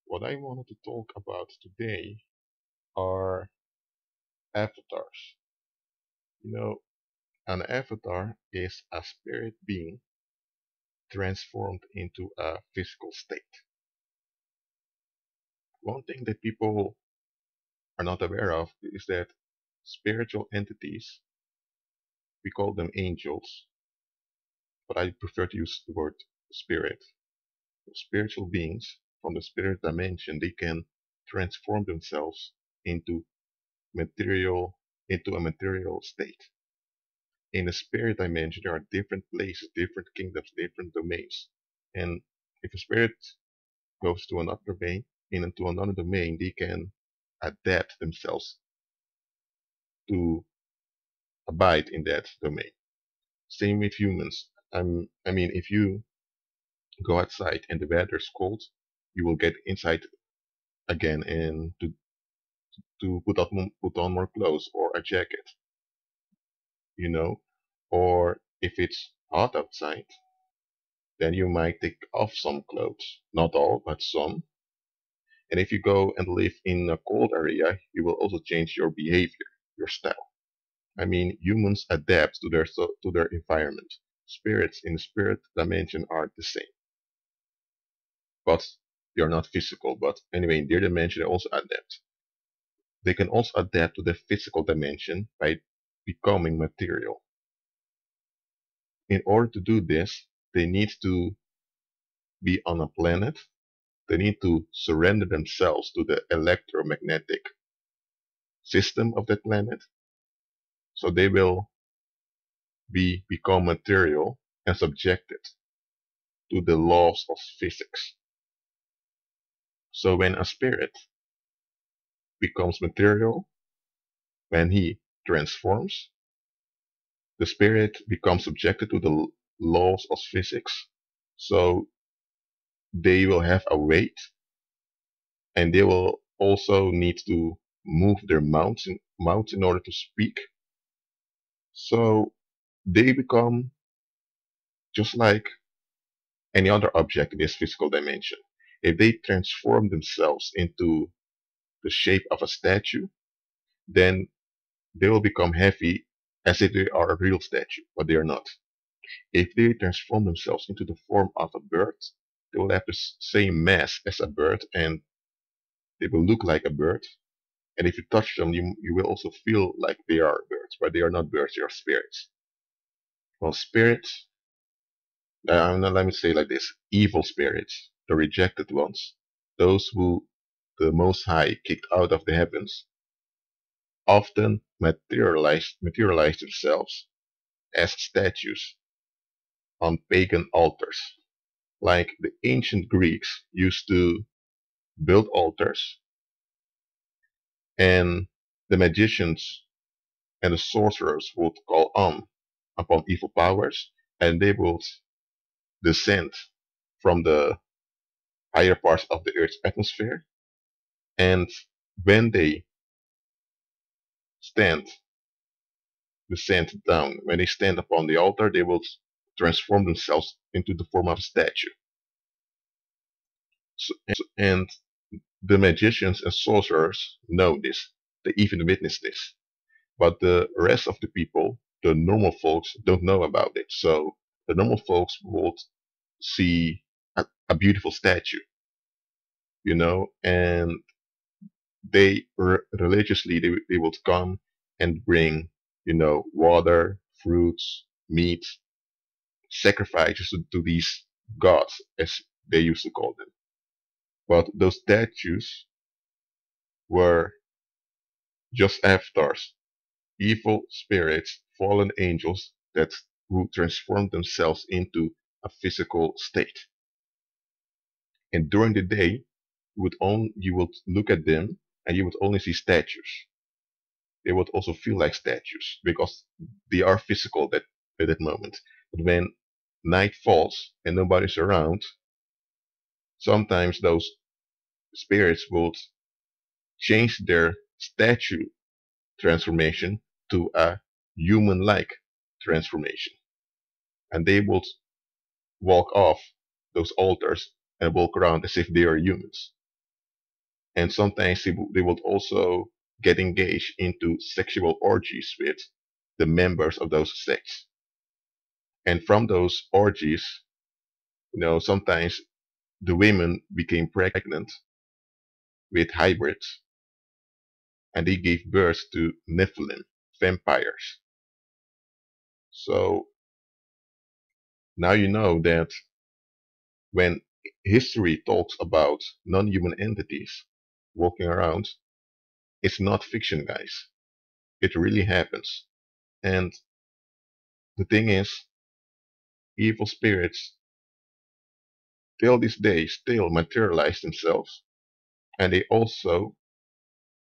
What I wanted to talk about today are avatars. You know, an avatar is a spirit being transformed into a physical state. One thing that people are not aware of is that spiritual entities, we call them angels, but I prefer to use the word spirit. Spiritual beings from the spirit dimension, they can transform themselves into material into a material state. In the spirit dimension, there are different places, different kingdoms, different domains. And if a spirit goes to another domain, into another domain, they can adapt themselves to abide in that domain. Same with humans. I mean, if you go outside and the weather's cold, you will get inside again and to put on more clothes or a jacket, you know. Or if it's hot outside, then you might take off some clothes, not all, but some. And if you go and live in a cold area, you will also change your behavior, your style. I mean, humans adapt to their environment. Spirits in the spirit dimension are the same, but they are not physical. But anyway, in their dimension, they also adapt. They can also adapt to the physical dimension by becoming material. In order to do this, they need to be on a planet. They need to surrender themselves to the electromagnetic system of that planet. So they will become material and subjected to the laws of physics. So when a spirit becomes material, when he transforms, the spirit becomes subjected to the laws of physics. So they will have a weight, and they will also need to move their mouths in order to speak. So they become just like any other object in this physical dimension. If they transform themselves into the shape of a statue, then they will become heavy as if they are a real statue, but they are not. If they transform themselves into the form of a bird, they will have the same mass as a bird and they will look like a bird. And if you touch them, you will also feel like they are birds, but they are not birds, they are spirits. Well, spirits, let me say like this, evil spirits, the rejected ones, those who the Most High kicked out of the heavens, often materialize themselves as statues on pagan altars. Like the ancient Greeks used to build altars, and the magicians and the sorcerers would call on upon evil powers, and they would descend from the higher parts of the Earth's atmosphere. And when they stand, descend down, when they stand upon the altar, they will transform themselves into the form of a statue. And the magicians and sorcerers know this. They even witness this. But the rest of the people, the normal folks, don't know about it. So the normal folks would see a beautiful statue, and religiously they would come and bring, water, fruits, meat, sacrifices to these gods, as they used to call them. But those statues were just avatars, evil spirits, fallen angels that who transformed themselves into a physical state. And during the day, you would look at them and you would only see statues. They would also feel like statues because they are physical at that moment. But when night falls and nobody's around, sometimes those spirits would change their statue transformation to a human-like transformation. And they would walk off those altars and walk around as if they are humans. And sometimes they would also get engaged into sexual orgies with the members of those sects. And from those orgies, sometimes the women became pregnant with hybrids, and they gave birth to Nephilim, vampires. So now you know that when history talks about non-human entities walking around, it's not fiction, guys. It really happens. And the thing is, evil spirits till this day still materialize themselves, and they also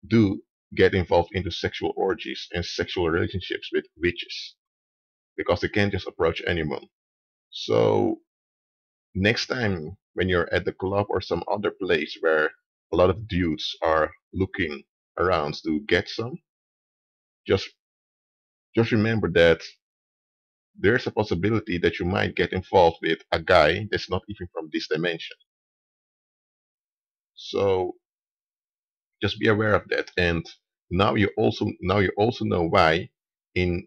do get involved into sexual orgies and sexual relationships with witches because they can't just approach anyone. So next time when you're at the club or some other place where a lot of dudes are looking around to get some, just just remember that there's a possibility that you might get involved with a guy that's not even from this dimension. So just be aware of that. And now you also know why in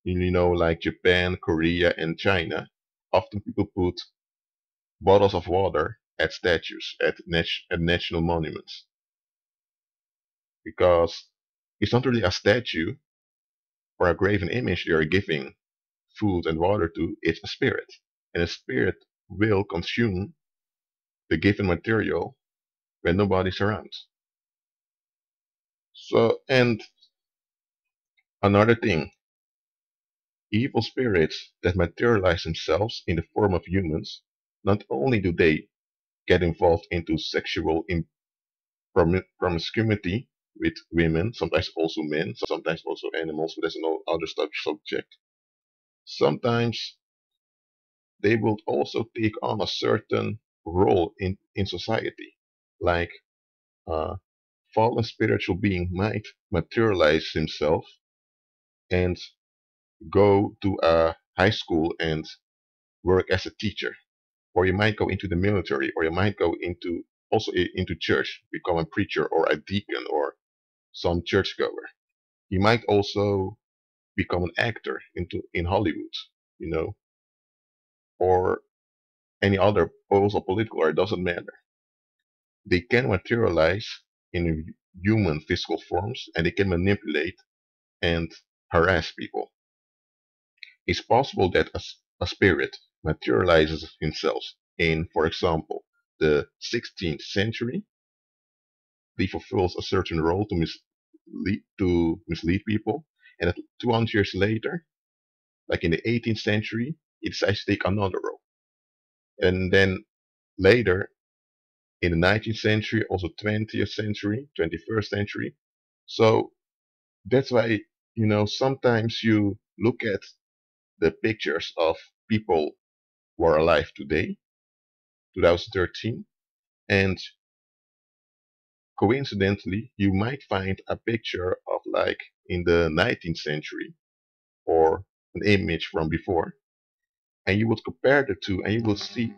like Japan, Korea, and China, often people put bottles of water at statues at national monuments, because it's not really a statue or a graven image they are giving food and water to. It's a spirit, and a spirit will consume the given material when nobody's around. So, and another thing, evil spirits that materialize themselves in the form of humans, not only do they get involved into sexual promiscuity with women, sometimes also men, sometimes also animals, but that's no other subject. Sometimes they will also take on a certain role in society, like a fallen spiritual being might materialize himself and go to a high school and work as a teacher, or you might go into the military, or you might go into also into church, become a preacher or a deacon or some churchgoer. You might also become an actor in Hollywood, you know, or any other, also political, or it doesn't matter. They can materialize in human physical forms, and they can manipulate and harass people. It's possible that a spirit materializes himself in, for example, the 16th century. He fulfills a certain role to mislead people, and 200 years later, like in the 18th century, he decides to take another role. And then later, in the 19th century, also 20th century, 21st century. So that's why, sometimes you look at the pictures of people who are alive today, 2013, and coincidentally, you might find a picture of like in the 19th century or an image from before, and you would compare the two, and you will see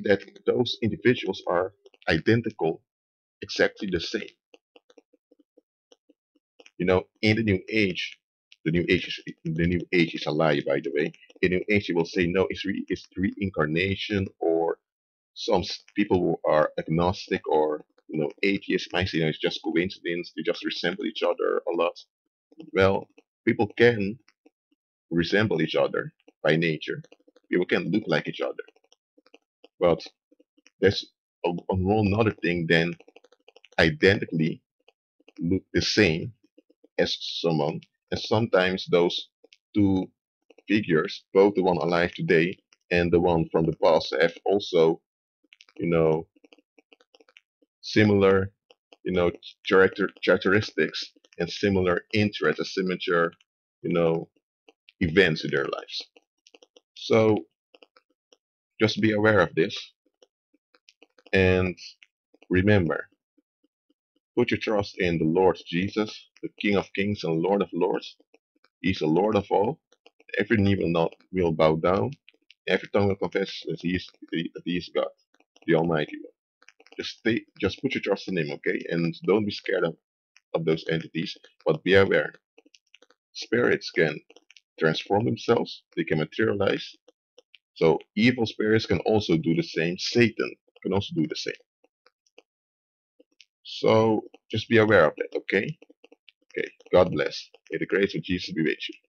that those individuals are identical, exactly the same. In the new age is a lie, by the way. In the new age, you will say no, it's reincarnation, or people who are agnostic or atheists might say no, it's just coincidence. They just resemble each other a lot. Well, people can resemble each other by nature. People can look like each other, but there's a whole another thing than identically look the same as someone. And sometimes those two figures, both the one alive today and the one from the past, have also, you know, similar, characteristics and similar interests, and similar, you know, events in their lives. So just be aware of this, and remember, put your trust in the Lord Jesus, the King of Kings and Lord of Lords. He's the Lord of all. Every knee will bow down. Every tongue will confess that He is God, the Almighty One. just put your trust in him, okay? And don't be scared of those entities, but be aware. Spirits can transform themselves, they can materialize. So evil spirits can also do the same. Satan can also do the same. So just be aware of that, okay? Okay. God bless. May the grace of Jesus be with you.